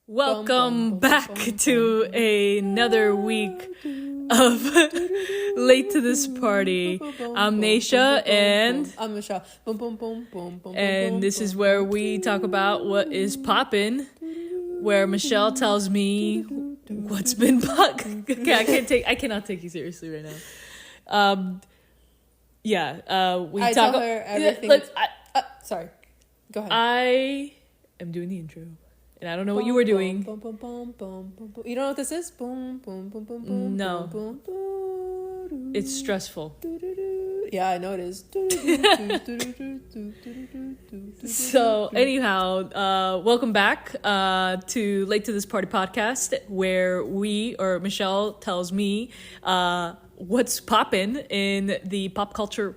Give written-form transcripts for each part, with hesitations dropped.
Welcome back to another week of Late to This Party. I'm Naisha and I'm Michelle. and this is where we talk about what is poppin', where Michelle tells me what's been okay, I cannot take you seriously right now. We I talk tell her everything. Sorry, go ahead. I am doing the intro. And I don't know what you were doing. You don't know what this is? No. It's stressful. Yeah, I know it is. So anyhow, welcome back to Late to This Party podcast, where Michelle tells me what's poppin' in the pop culture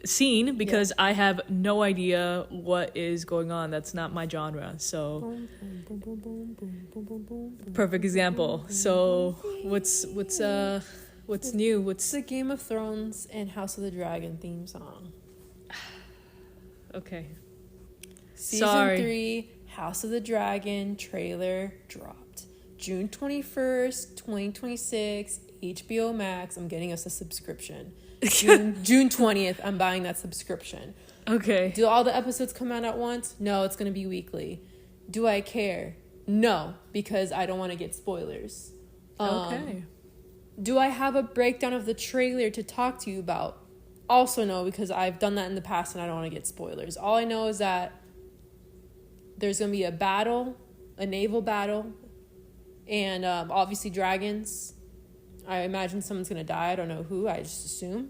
scene, because I have no idea what is going on. That's not my genre. So perfect example. So what's new? What's the Game of Thrones and House of the Dragon theme song? Okay. Season 3 House of the Dragon trailer dropped June 21st, 2026, HBO Max. I'm getting us a subscription. June 20th, I'm buying that subscription. Okay. Do all the episodes come out at once? No, it's going to be weekly. Do I care? No, because I don't want to get spoilers. Okay. Do I have a breakdown of the trailer to talk to you about? Also no, because I've done that in the past and I don't want to get spoilers. All I know is that there's going to be a battle, a naval battle, and obviously dragons. I imagine someone's going to die. I don't know who. I just assume.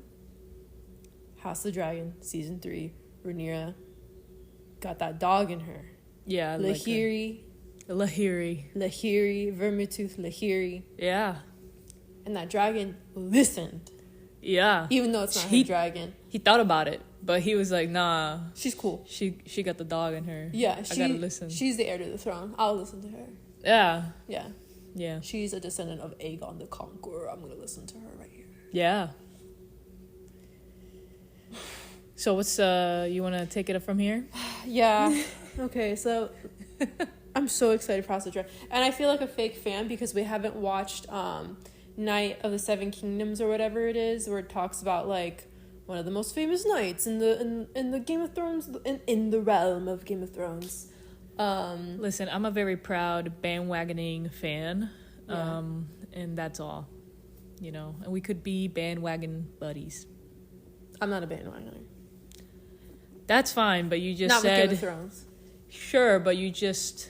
House of the Dragon, Season 3. Rhaenyra got that dog in her. Yeah. Lahiri. Vermintooth Lahiri. Yeah. And that dragon listened. Yeah. Even though it's not her dragon. He thought about it, but he was like, nah. She's cool. She got the dog in her. Yeah. I gotta listen. She's the heir to the throne. I'll listen to her. Yeah. Yeah. Yeah. She's a descendant of Aegon the Conqueror. I'm going to listen to her right here. Yeah. So what's you want to take it up from here? Yeah. Okay, so I'm so excited for House of Dragon. And I feel like a fake fan because we haven't watched Night of the Seven Kingdoms or whatever it is, where it talks about like one of the most famous knights in the Game of Thrones, in the realm of Game of Thrones. Listen, I'm a very proud bandwagoning fan, Yeah. and that's all, and we could be bandwagon buddies. I'm not a bandwagoner. That's fine, but you just not said with Game of Thrones. Sure, but you just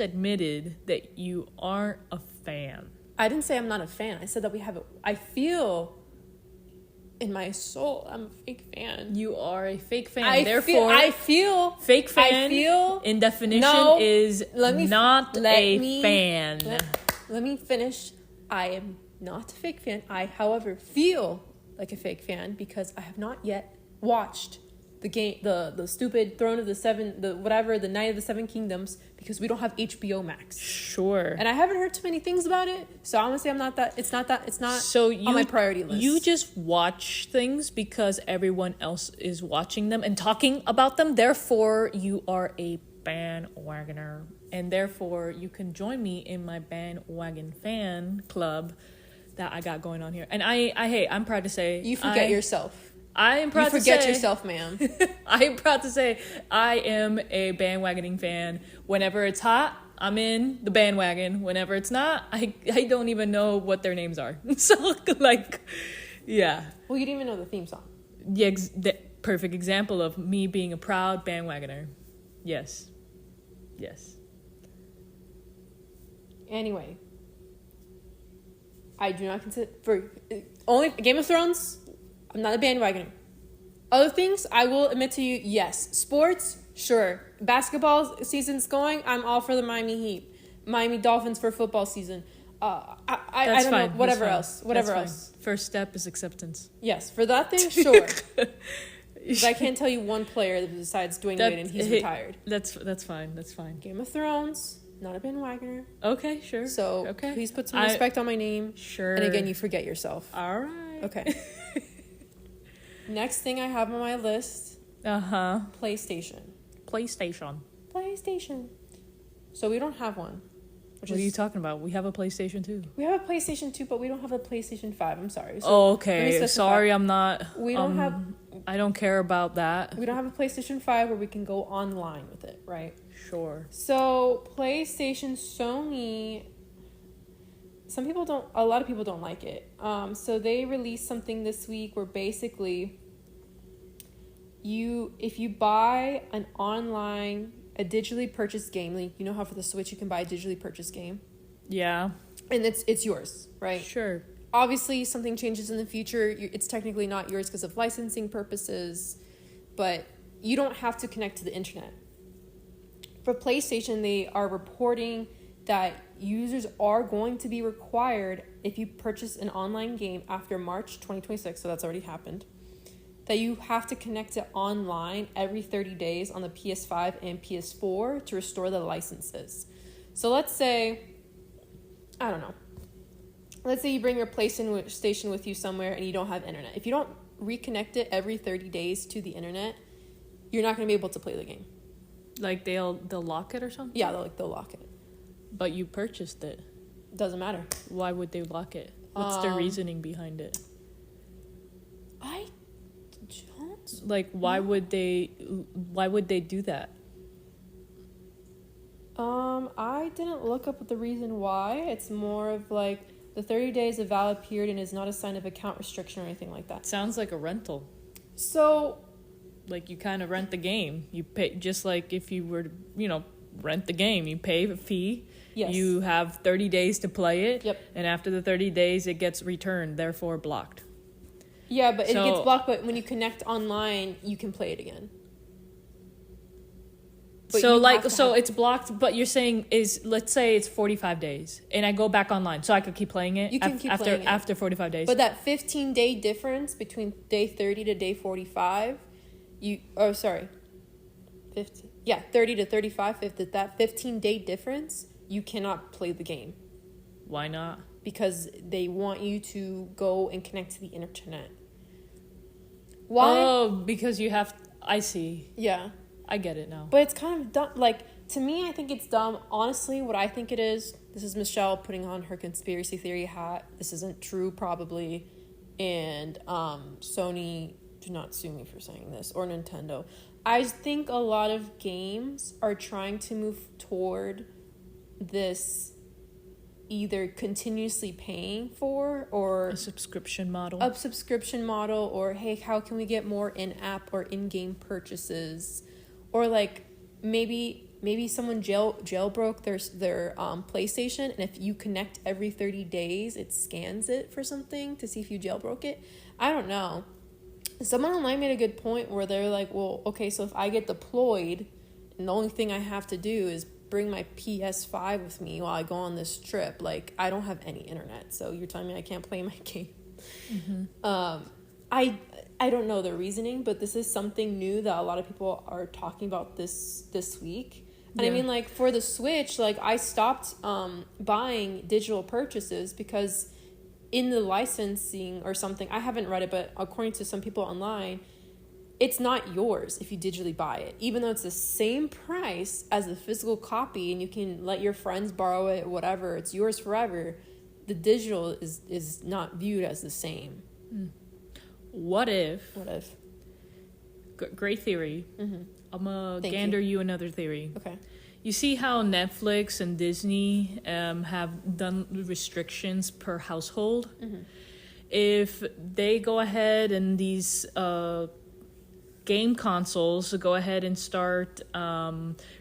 admitted that you aren't a fan. I didn't say I'm not a fan. I said that we have it. I feel in my soul I'm a fake fan. You are a fake fan. I feel fake fan. In definition is not a fan. Let me finish. I am not a fake fan. I, however, feel like a fake fan because I have not yet watched the game, the stupid Throne of the Seven, the Night of the Seven Kingdoms, because we don't have HBO Max. Sure. And I haven't heard too many things about it, so I'm gonna say it's not so on my priority list. You just watch things because everyone else is watching them and talking about them. Therefore, you are a bandwagoner, and therefore you can join me in my bandwagon fan club that I got going on here. And I'm proud to say you forget yourself. I am proud to say... You forget yourself, ma'am. I am proud to say I am a bandwagoning fan. Whenever it's hot, I'm in the bandwagon. Whenever it's not, I don't even know what their names are. So, yeah. Well, you didn't even know the theme song. The perfect example of me being a proud bandwagoner. Yes. Anyway. I do not consider... only Game of Thrones... I'm not a bandwagoner. Other things, I will admit to you, yes. Sports, sure. Basketball season's going, I'm all for the Miami Heat. Miami Dolphins for football season. I don't know. Whatever else. First step is acceptance. Yes, for that thing, sure. But I can't tell you one player that besides Dwayne Wade and he's retired. That's fine. Game of Thrones, not a bandwagoner. Okay, sure. So please put some respect on my name. Sure. And again, you forget yourself. All right. Okay. Next thing I have on my list. PlayStation. So we don't have one. What are you talking about? We have a PlayStation 2. We have a PlayStation 2, but we don't have a PlayStation 5. I'm sorry. So oh, okay. Sorry, I'm not. We don't have. I don't care about that. We don't have a PlayStation 5 where we can go online with it, right? Sure. So PlayStation, Sony. A lot of people don't like it. So they released something this week where basically if you buy a digitally purchased game, like you know how for the Switch you can buy a digitally purchased game? Yeah. And it's yours, right? Sure. Obviously, something changes in the future. It's technically not yours because of licensing purposes, but you don't have to connect to the internet. For PlayStation, they are reporting that users are going to be required, if you purchase an online game after March 2026, so that's already happened, that you have to connect it online every 30 days on the PS5 and PS4 to restore the licenses. So let's say, I don't know, let's say you bring your PlayStation with you somewhere and you don't have internet. If you don't reconnect it every 30 days to the internet, you're not going to be able to play the game. Like they'll lock it or something? Yeah, they'll lock it. But you purchased it. Doesn't matter. Why would they lock it? What's the reasoning behind it? I don't. Like, why would they do that? I didn't look up the reason why. It's more of like the 30 days of valid period and is not a sign of account restriction or anything like that. Sounds like a rental. So, like you kind of rent the game. You pay just like if you were to, rent the game. You pay a fee. Yes. You have 30 days to play it. Yep. And after the 30 days, it gets returned, therefore blocked. Yeah, but it gets blocked, but when you connect online, you can play it again. But it's blocked, but you're saying let's say it's 45 days and I go back online so I could keep playing it. You can keep playing it. After 45 days. But that 15-day difference between day 30 to day 45, 30 to 35, if that 15-day difference, you cannot play the game. Why not? Because they want you to go and connect to the internet. Why? Oh, because you have... I see. Yeah. I get it now. But it's kind of dumb. Like, to me, I think it's dumb. Honestly, what I think it is, this is Michelle putting on her conspiracy theory hat. This isn't true, probably. And Sony, do not sue me for saying this, or Nintendo. I think a lot of games are trying to move toward this either continuously paying for or a subscription model. Or hey, how can we get more in-app or in-game purchases? Or like maybe someone jailbroke their PlayStation, and if you connect every 30 days, it scans it for something to see if you jailbroke it. I don't know. Someone online made a good point where they're like, well, okay, so if I get deployed and the only thing I have to do is bring my PS5 with me while I go on this trip, like I don't have any internet, so you're telling me I can't play my game. Mm-hmm. I don't know the reasoning, but this is something new that a lot of people are talking about this week. And yeah. I mean, like for the Switch, like I stopped buying digital purchases because in the licensing or something, I haven't read it, but according to some people online, it's not yours if you digitally buy it, even though it's the same price as the physical copy and you can let your friends borrow it, whatever, it's yours forever. The digital is not viewed as the same. What if? Great theory. Mm-hmm. I'm going to gander you another theory. Okay. You see how Netflix and Disney have done restrictions per household? Mm-hmm. If they go ahead and these game consoles go ahead and start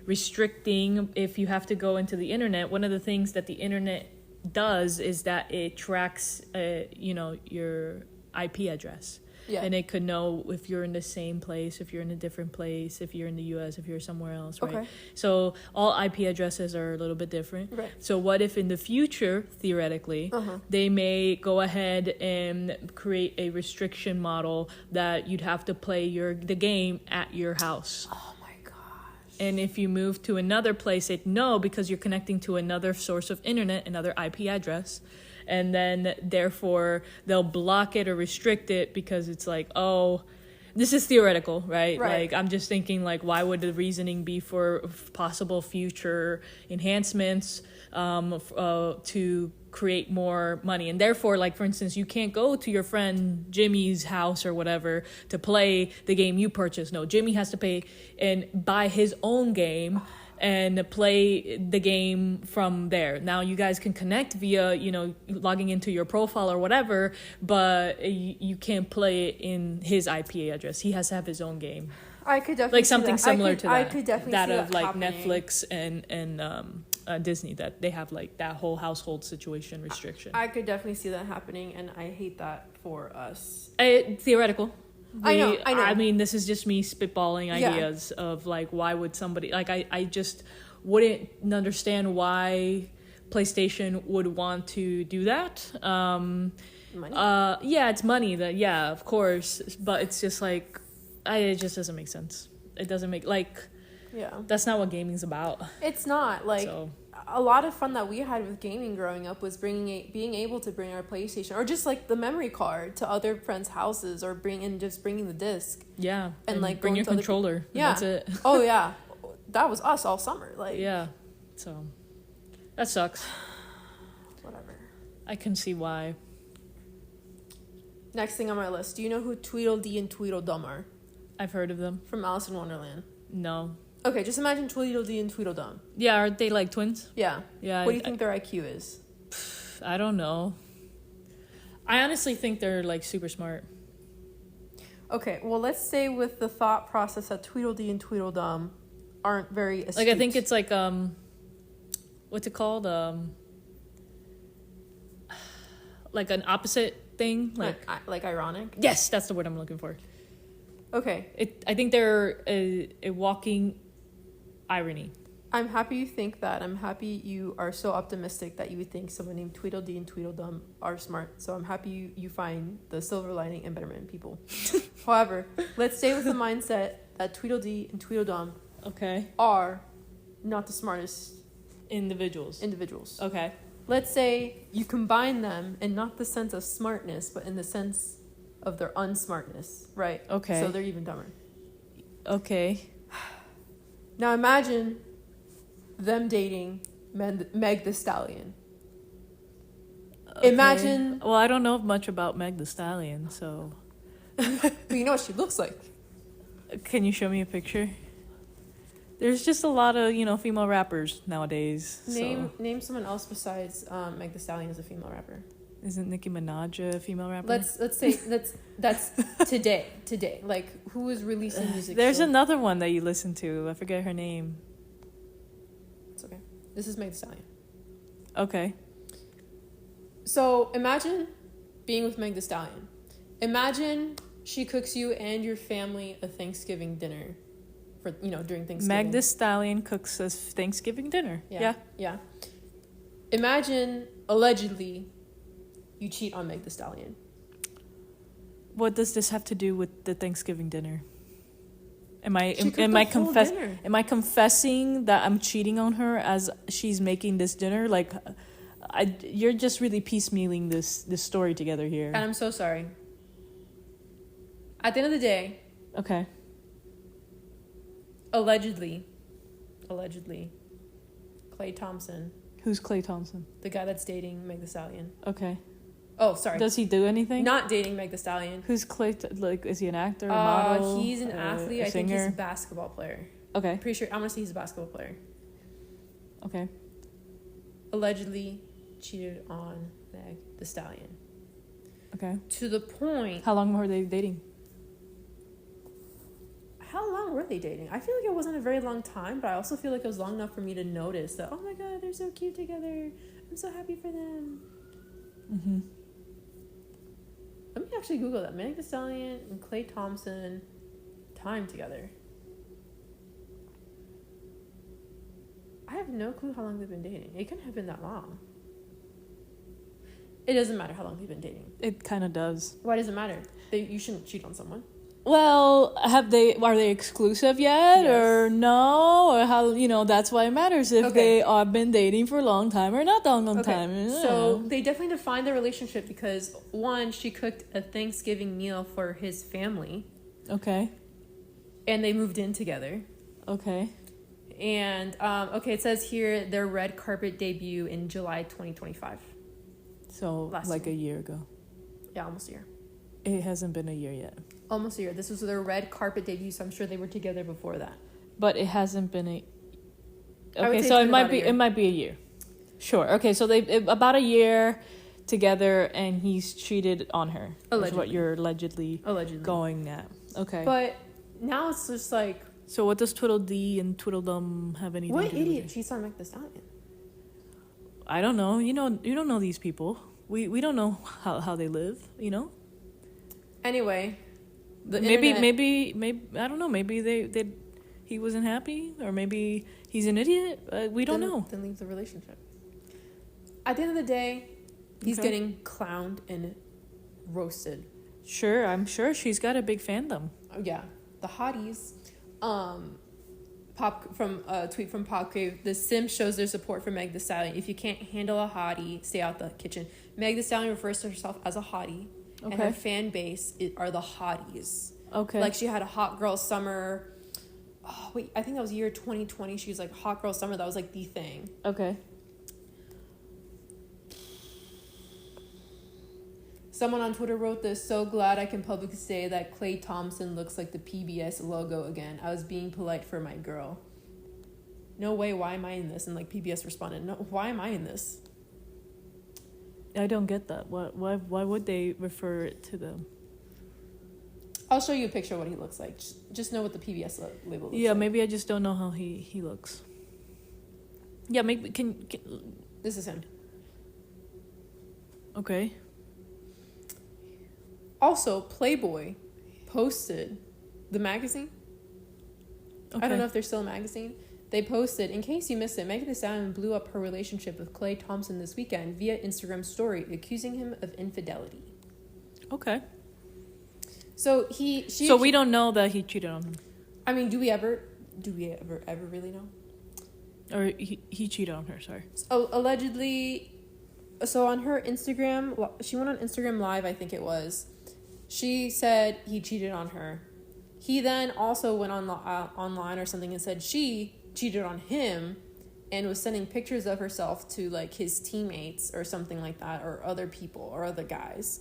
restricting if you have to go into the internet, one of the things that the internet does is that it tracks your IP address. Yeah. And it could know if you're in the same place, if you're in a different place, if you're in the US, if you're somewhere else, right? Okay. So all IP addresses are a little bit different. Right. So what if in the future, theoretically, they may go ahead and create a restriction model that you'd have to play the game at your house? Oh my gosh. And if you move to another place, no, because you're connecting to another source of internet, another IP address. And then, therefore, they'll block it or restrict it because it's like, oh, this is theoretical, right? Right. Like, I'm just thinking, like, why would the reasoning be for possible future enhancements to create more money? And therefore, like, for instance, you can't go to your friend Jimmy's house or whatever to play the game you purchased. No, Jimmy has to pay and buy his own game and play the game from there. Now you guys can connect via, logging into your profile or whatever, but you can't play it in his IP address. He has to have his own game. I could definitely Like something similar to that. I could definitely that see of that like happening. Netflix and Disney, that they have like that whole household situation restriction. I could definitely see that happening, and I hate that for us. Theoretical. I know. I mean, this is just me spitballing Yeah. ideas of like, why would somebody like I just wouldn't understand why PlayStation would want to do that. Money? Yeah, it's money. That yeah, of course, but it's just like it just doesn't make sense. It doesn't make Yeah. that's not what gaming's about. It's not like So a lot of fun that we had with gaming growing up was being able to bring our PlayStation or just like the memory card to other friends' houses or bringing the disc. yeah, And, like, bring going your to other controller. And Yeah. that's it. Oh yeah, that was us all summer. Like Yeah, so that sucks. whatever. I can see why. Next thing on my list, do you know who Tweedledee and Tweedledum are I've heard of them. from Alice in Wonderland? No. Okay, just imagine Tweedledee and Tweedledum. Yeah, are they like twins? Yeah. Yeah. What do you think their IQ is? I don't know. I honestly think they're like super smart. Okay, well, let's stay with the thought process that Tweedledee and Tweedledum aren't very astute. Like I think it's like what's it called? Like an opposite thing. like ironic. Yes, that's the word I'm looking for. Okay, I think they're a walking irony. I'm happy you think that. I'm happy you are so optimistic that you would think someone named Tweedledee and Tweedledum are smart. So I'm happy you find the silver lining in betterment people. However, let's stay with the mindset that Tweedledee and Tweedledum Okay. are not the smartest Individuals. individuals. Okay. Let's say you combine them in not the sense of smartness, but in the sense of their unsmartness, right? Okay. So they're even dumber. Okay. Now imagine them dating Meg the Stallion. Okay. Imagine- Well, I don't know much about Meg the Stallion, so But you know what she looks like. can you show me a picture? There's just a lot of, female rappers nowadays. Name someone else besides Meg the Stallion as a female rapper. Isn't Nicki Minaj a female rapper? Let's say that's today. Like who is releasing music? There's still? another one that you listen to. I forget her name. It's okay. This is Meg the Stallion. Okay. So imagine being with Meg the Stallion. Imagine she cooks you and your family a Thanksgiving dinner for during Thanksgiving. Meg the Stallion cooks us Thanksgiving dinner. Yeah. Imagine allegedly you cheat on Meg the Stallion. What does this have to do with the Thanksgiving dinner? Am I She cooked the whole dinner. Am I confessing that I'm cheating on her as she's making this dinner? Like, you're just really piecemealing this story together here. And I'm so sorry. At the end of the day, Okay. allegedly, Klay Thompson, Who's Klay Thompson? the guy that's dating Meg the Stallion. Okay. Oh, sorry. Does he do anything? Not dating Meg the Stallion. Who's Klay? Like, is he an actor, a model? He's an athlete. I think he's a singer? basketball player. Okay. Pretty sure. I'm gonna say he's a basketball player. Okay. Allegedly cheated on Meg the Stallion Okay. to the point. How long were they dating? How long were they dating? I feel like it wasn't a very long time, but I also feel like it was long enough for me to notice that. Oh my god, they're so cute together. I'm so happy for them. Mm-hmm. Let me actually Google that. Meg the Stallion and Klay Thompson time together. I have no clue how long they've been dating. It couldn't have been that long. It doesn't matter how long they've been dating. It kind of does. Why does it matter? You shouldn't cheat on someone. Well, are they exclusive yet, Yes. or no, or how? That's why it matters if Okay. they are been dating for a long time or not a long Okay, time. so they definitely defined their relationship because one, she cooked a Thanksgiving meal for his family. Okay. and they moved in together. Okay. And okay, it says here their red carpet debut in July 2025. So Last like year. a year ago. Yeah, almost a year. It hasn't been a year yet. Almost a year. This was their red carpet debut, so I'm sure they were together before that. But it hasn't been a. I would Okay, say so it's it been might about a be year. it might be a year. Sure. Okay, so they about a year together, and he's cheated on her. Is what Allegedly. you're allegedly going at. Okay. But now it's just like, So what does Twiddledee and Tweedledum have anything what to do with idiot it? cheats on Meg Thee Stallion? I don't know. You don't know these people. We don't know how they live. You know. Anyway, the maybe internet- I don't know. Maybe he wasn't happy, or maybe he's an idiot. We don't know. Then leave the relationship. At the end of the day, he's Okay. getting clowned and roasted. Sure, I'm sure she's got a big fandom. Oh, yeah, the hotties. Pop from a tweet from Popcrave. The Sims shows their support for Meg Thee Stallion. If you can't handle a hottie, stay out the kitchen. Meg Thee Stallion refers to herself as a hottie, and her Okay. fan base are the hotties. Okay. Like she had a hot girl summer. Oh wait, I think that was year 2020. She was like hot girl summer. That was like the thing. Okay. Someone on Twitter wrote this. So glad I can publicly say that Klay Thompson looks like the PBS logo again. I was being polite for my girl. No way. Why am I in this? And like PBS responded, no. Why am I in this? I don't get that. Why would they refer it to them? I'll show you a picture of what he looks like. Just know what the PBS label looks Yeah, like. maybe I just don't know how he looks. Yeah, maybe can This is him. okay. Also, Playboy posted the magazine. Okay. I don't know if they're still a magazine. They posted, in case you missed it, Meg Thee Stallion blew up her relationship with Klay Thompson this weekend via Instagram story, accusing him of infidelity. Okay. So we don't know that he cheated on him, I mean, do we ever really know? or he cheated on her. Sorry. So allegedly, so on her Instagram, she went on Instagram Live, I think it was. She said he cheated on her. He then also went on online or something and said she cheated on him, and was sending pictures of herself to like his teammates or something like that, or other people or other guys.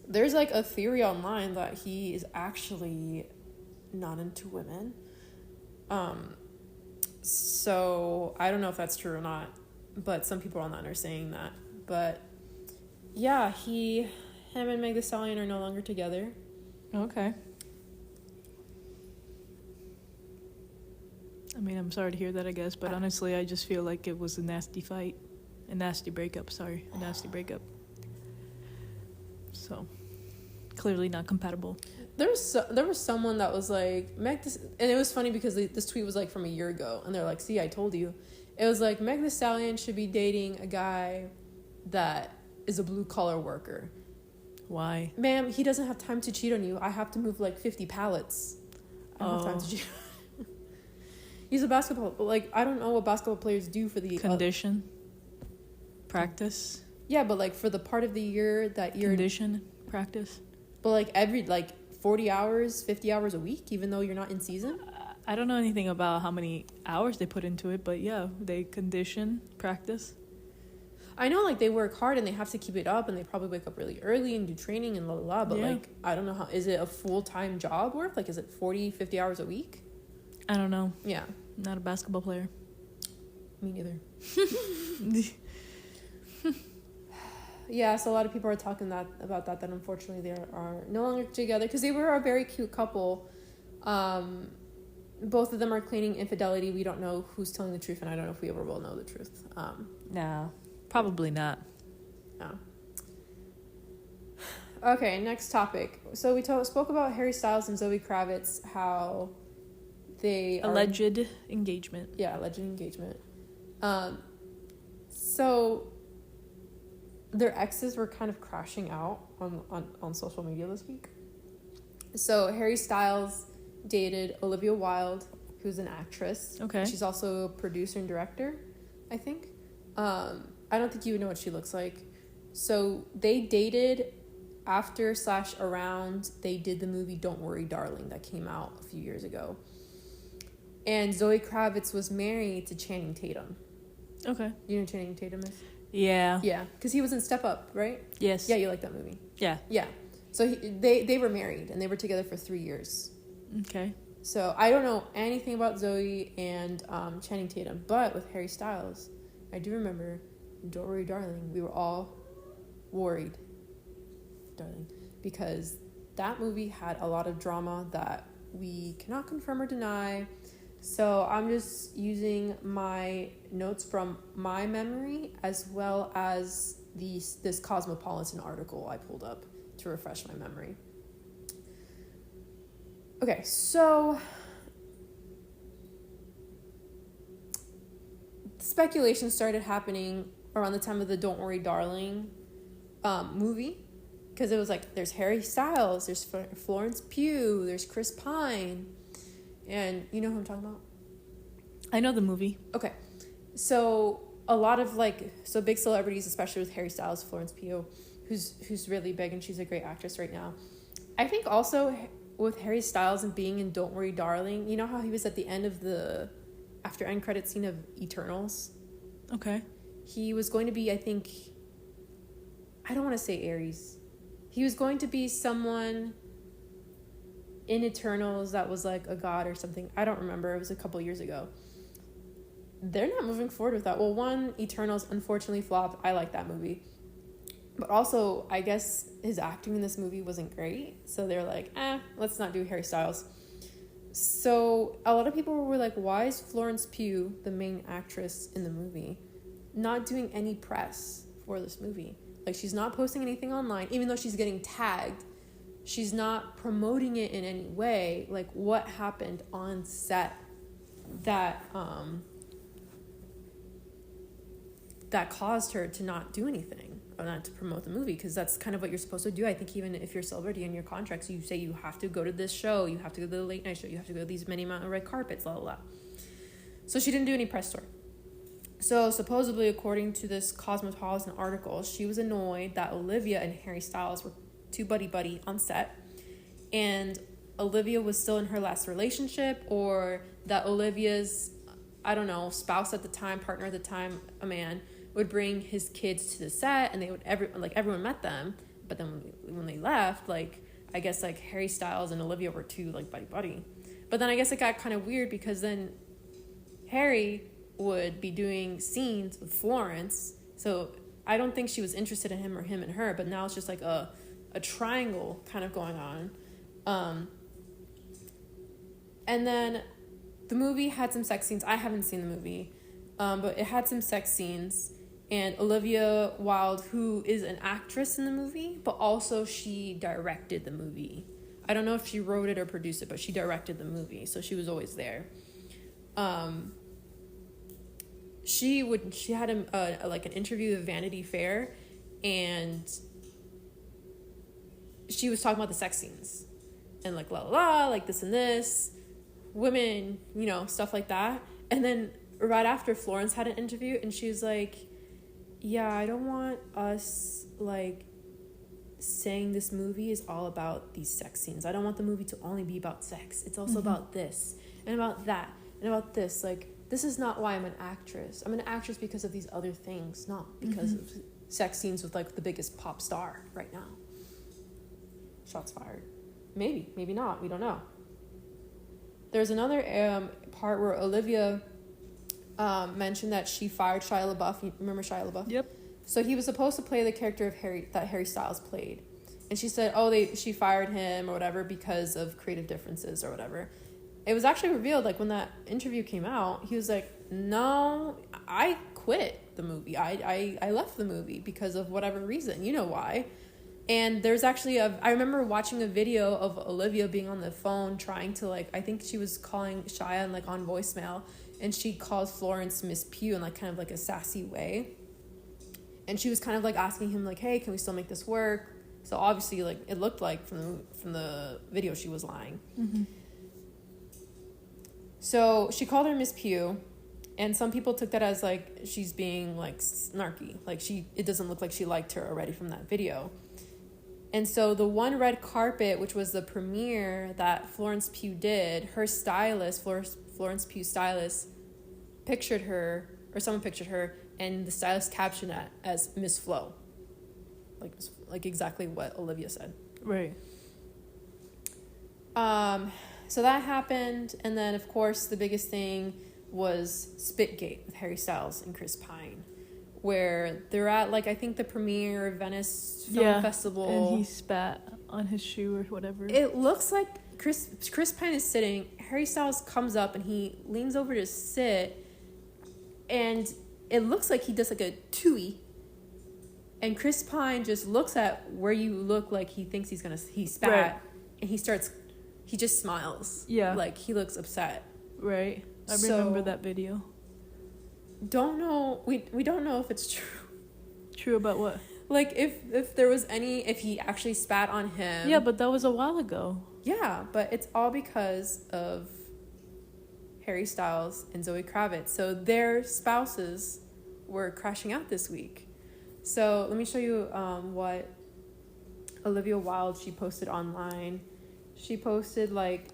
There's like a theory online that he is actually not into women. So I don't know if that's true or not, but some people online are saying that. But yeah, him and Meg Thee Stallion are no longer together. Okay. I mean, I'm sorry to hear that, I guess, but honestly, I just feel like it was a nasty fight. A nasty breakup, sorry. A nasty breakup. So, clearly not compatible. There was someone that was like, and it was funny because this tweet was like from a year ago, and they're like, see, I told you. It was like, Meg Thee Stallion should be dating a guy that is a blue-collar worker. Why? Ma'am, he doesn't have time to cheat on you. I have to move like 50 pallets. I don't have time to cheat. He's a basketball, but like, I don't know what basketball players do for the Condition? Practice? yeah, but like for the part of the year that you're Condition? Practice? but like every like 40 hours, 50 hours a week, even though you're not in season. I don't know anything about how many hours they put into it, but yeah, they condition, practice. I know like they work hard and they have to keep it up, and they probably wake up really early and do training and blah blah blah, but Yeah. like I don't know how, is it a full-time job work? Like is it 40, 50 hours a week? I don't know. Yeah, Not a basketball player. me neither. Yeah, so a lot of people are talking about that unfortunately they are no longer together, because they were a very cute couple. Both of them are claiming infidelity. We don't know who's telling the truth, and I don't know if we ever will know the truth. No, probably not. No. Okay, next topic. So we spoke about Harry Styles and Zoe Kravitz, how they are... Alleged engagement. Yeah, alleged engagement. So their exes were kind of crashing out on social media this week. So Harry Styles dated Olivia Wilde, who's an actress. Okay. She's also a producer and director, I think. I don't think you would know what she looks like. So they dated after/around they did the movie Don't Worry Darling that came out a few years ago. And Zoe Kravitz was married to Channing Tatum. Okay. You know who Channing Tatum is? Yeah. Yeah, because he was in Step Up, right? Yes. Yeah, you like that movie. Yeah. Yeah. So they were married, and they were together for 3 years. Okay. So I don't know anything about Zoe and Channing Tatum, but with Harry Styles, I do remember, Don't Worry Darling, we were all worried, darling, because that movie had a lot of drama that we cannot confirm or deny. So I'm just using my notes from my memory as well as this Cosmopolitan article I pulled up to refresh my memory. Okay, so speculation started happening around the time of the Don't Worry Darling movie, because it was like, there's Harry Styles, there's Florence Pugh, there's Chris Pine, and you know who I'm talking about? I know the movie. Okay, so a lot of so big celebrities, especially with Harry Styles, Florence Pugh, who's really big and she's a great actress right now. I think also with Harry Styles and being in Don't Worry Darling, you know how he was at the end of the after end credit scene of Eternals? Okay. He was going to be, I think, I don't want to say Ares. He was going to be someone in Eternals that was like a god or something. I don't remember. It was a couple years ago. They're not moving forward with that. Well, one, Eternals unfortunately flopped. I like that movie. But also, I guess his acting in this movie wasn't great. So they're like, let's not do Harry Styles. So a lot of people were like, why is Florence Pugh, the main actress in the movie, not doing any press for this movie? Like, she's not posting anything online, even though she's getting tagged. She's not promoting it in any way. Like, what happened on set that that caused her to not do anything or not to promote the movie? Because that's kind of what you're supposed to do. I think even if you're a celebrity in your contracts, you say you have to go to this show, you have to go to the late night show, you have to go to these many amount of red carpets, blah, blah, blah. So she didn't do any press tour. So supposedly, according to this Cosmopolitan article, she was annoyed that Olivia and Harry Styles were too buddy-buddy on set, and Olivia was still in her last relationship, or that Olivia's, I don't know, spouse at the time, partner at the time, a man, would bring his kids to the set, and they would everyone met them, but then when they left, I guess Harry Styles and Olivia were too buddy-buddy. But then I guess it got kind of weird, because then Harry would be doing scenes with Florence, so I don't think she was interested in him or him and her, but now it's just like a triangle kind of going on. And then the movie had some sex scenes. I haven't seen the movie, but it had some sex scenes, and Olivia Wilde, who is an actress in the movie, but also she directed the movie. I don't know if she wrote it or produced it, but she directed the movie, so she was always there. She had an interview with Vanity Fair, and she was talking about the sex scenes and la la la, this and this, women, stuff like that. And then right after, Florence had an interview, and she was like, yeah, I don't want us saying this movie is all about these sex scenes. I don't want the movie to only be about sex. It's also about this and about that and about this. This is not why I'm an actress. I'm an actress because of these other things, not because of sex scenes with the biggest pop star right now. Shots fired. Maybe not. We don't know. There's another part where Olivia mentioned that she fired Shia LaBeouf. You remember Shia LaBeouf? Yep. So he was supposed to play the character of Harry Styles played. And she said, she fired him or whatever because of creative differences or whatever. It was actually revealed, when that interview came out, he was like, no, I quit the movie. I left the movie because of whatever reason. You know why. And there's actually I remember watching a video of Olivia being on the phone trying to, I think she was calling Shia on voicemail, and she called Florence Miss Pugh in, kind of a sassy way. And she was kind of, asking him, hey, can we still make this work? So obviously, it looked like from the video she was lying. Mm-hmm. So she called her Miss Pugh, and some people took that as she's being snarky. It doesn't look like she liked her already from that video. And so the one red carpet, which was the premiere that Florence Pugh did, her stylist, Florence Pugh's stylist, pictured her, or someone pictured her, and the stylist captioned that as Miss Flo. Like exactly what Olivia said. Right. So that happened, and then of course the biggest thing was Spitgate with Harry Styles and Chris Pine, where they're at like I think the premiere of Venice Film Festival, and he spat on his shoe or whatever. It looks like Chris Pine is sitting. Harry Styles comes up and he leans over to sit, and it looks like he does like a tui. And Chris Pine just looks at where you look like he thinks he spat, right. And he just smiles. Yeah. Like he looks upset. Right. I remember that video. Don't know. We don't know if it's true. True about what? Like if there was if he actually spat on him. Yeah, but that was a while ago. Yeah, but it's all because of Harry Styles and Zoe Kravitz. So their spouses were crashing out this week. So let me show you what Olivia Wilde, she posted online. She posted like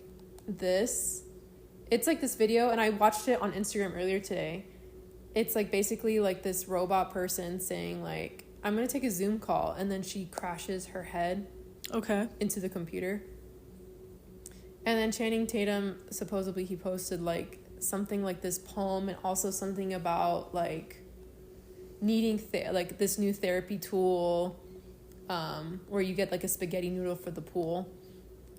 this. It's like this video, and I watched it on Instagram earlier today. It's like basically like this robot person saying like, I'm going to take a Zoom call, and then she crashes her head into the computer. And then Channing Tatum, supposedly he posted like something like this poem, and also something about like needing like this new therapy tool where you get like a spaghetti noodle for the pool.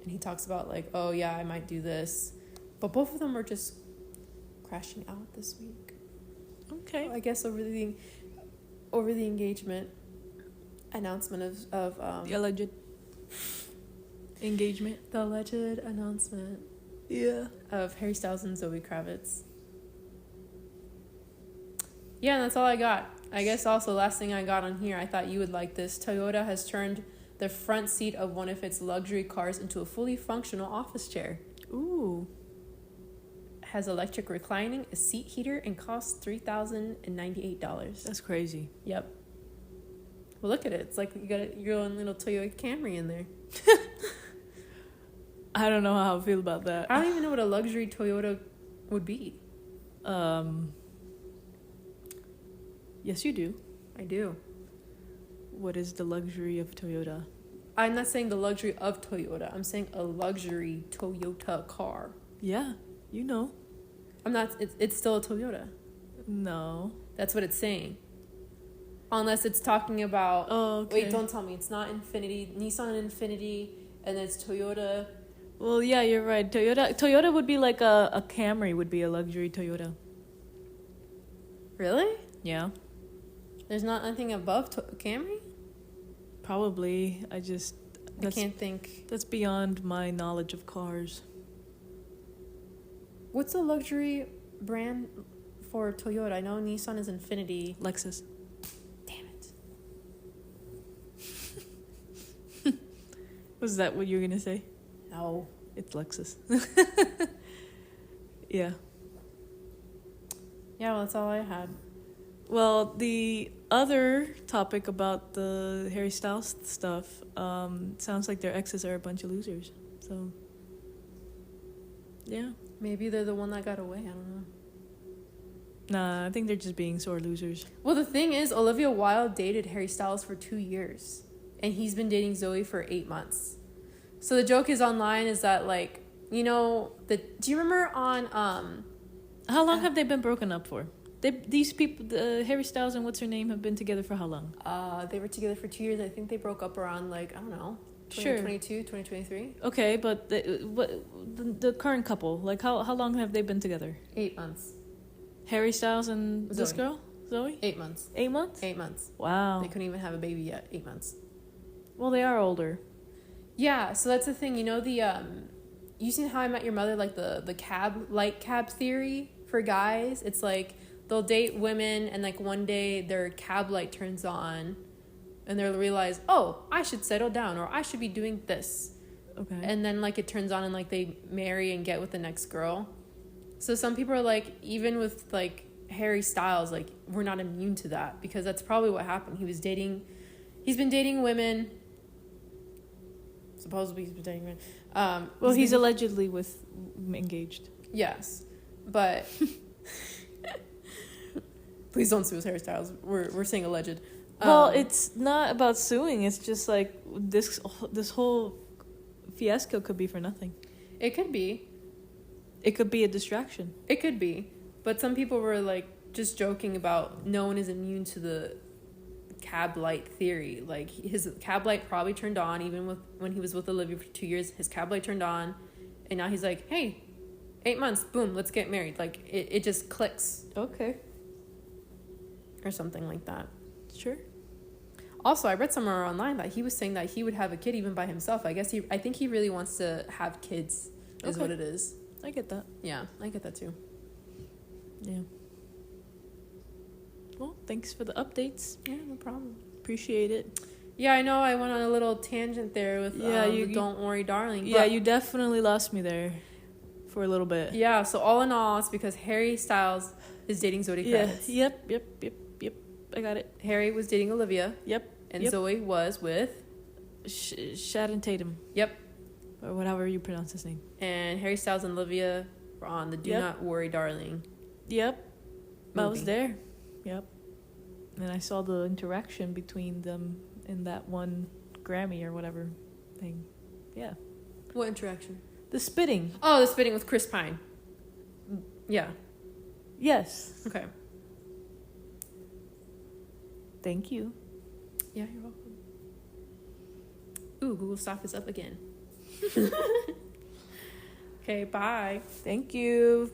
And he talks about like, oh yeah, I might do this. But both of them are just crashing out this week. Okay. I guess over the engagement announcement of the alleged engagement. The alleged announcement. Yeah. Of Harry Styles and Zoe Kravitz. Yeah, and that's all I got. I guess also last thing I got on here, I thought you would like this. Toyota has turned the front seat of one of its luxury cars into a fully functional office chair. Ooh. Has electric reclining, a seat heater, and costs $3,098. That's crazy. Yep. Well, look at it. It's like you got your own little Toyota Camry in there. I don't know how I feel about that. I don't even know what a luxury Toyota would be. Yes, you do. I do. What is the luxury of Toyota? I'm not saying the luxury of Toyota. I'm saying a luxury Toyota car. Yeah, you know. I'm not. It's still a Toyota. No. That's what it's saying. Unless it's talking about. Oh, okay. Wait, don't tell me. It's not Infinity. Nissan Infinity, and then it's Toyota. Well, yeah, you're right. Toyota would be like a Camry would be a luxury Toyota. Really? Yeah. There's not anything above Camry? Probably. I can't think. That's beyond my knowledge of cars. What's the luxury brand for Toyota? I know Nissan is Infinity. Lexus. Damn it. Was that what you were going to say? No. It's Lexus. Yeah. Yeah, well, that's all I had. Well, the other topic about the Harry Styles stuff, sounds like their exes are a bunch of losers. So, yeah. Maybe they're the one that got away. I don't know. Nah, I think they're just being sore losers. Well, the thing is, Olivia Wilde dated Harry Styles for 2 years. And he's been dating Zoe for 8 months. So the joke is online is that, like, you know, do you remember on... How long have they been broken up for? These people, Harry Styles and what's her name, have been together for how long? They were together for 2 years. I think they broke up around, like, I don't know, 2022, 2023. Okay, but the current couple, like, how long have they been together? 8 months. Harry Styles and Zoe. this girl? Zoe? 8 months. 8 months? 8 months. Wow. They couldn't even have a baby yet. 8 months. Well, they are older. Yeah, so that's the thing. You know you seen How I Met Your Mother, like the light cab theory for guys? It's like they'll date women and like one day their cab light turns on and they'll realize, oh, I should settle down or I should be doing this. Okay. And then like it turns on and like they marry and get with the next girl. So some people are like, even with like Harry Styles, like we're not immune to that because that's probably what happened. He's been dating women supposedly he's pretending. Well, he's been- allegedly engaged. Yes, but please don't sue us, Harry Styles. We're saying alleged. Well, it's not about suing. It's just like this whole fiasco could be for nothing. It could be. It could be a distraction. It could be. But some people were like just joking about no one is immune to the cab light theory. Like his cab light probably turned on even when he was with Olivia for 2 years. His cab light turned on, and now he's like, hey, 8 months, boom, let's get married. Like it just clicks Okay. or something like that. Sure. Also, I read somewhere online that he was saying that he would have a kid even by himself. I think he really wants to have kids is Okay. what it is. I get that. Yeah, I get that too. Yeah. Well, thanks for the updates. Yeah, no problem. Appreciate it. Yeah, I know I went on a little tangent there with the Don't Worry Darling. Yeah, but- you definitely lost me there for a little bit. Yeah, so all in all, it's because Harry Styles is dating Zoe Yeah. Kravitz. Yep. I got it. Harry was dating Olivia. Yep. And Yep. Zoe was with... Shannon Tatum. Yep. Or whatever you pronounce his name. And Harry Styles and Olivia were on the Do Yep. Not Worry Darling Yep. I was movie. there. Yep. And I saw the interaction between them in that one Grammy or whatever thing. Yeah. What interaction? The spitting. Oh, the spitting with Chris Pine. Yeah. Yes. Okay. Thank you. Yeah, you're welcome. Ooh, Google stock is up again. Okay, bye. Thank you.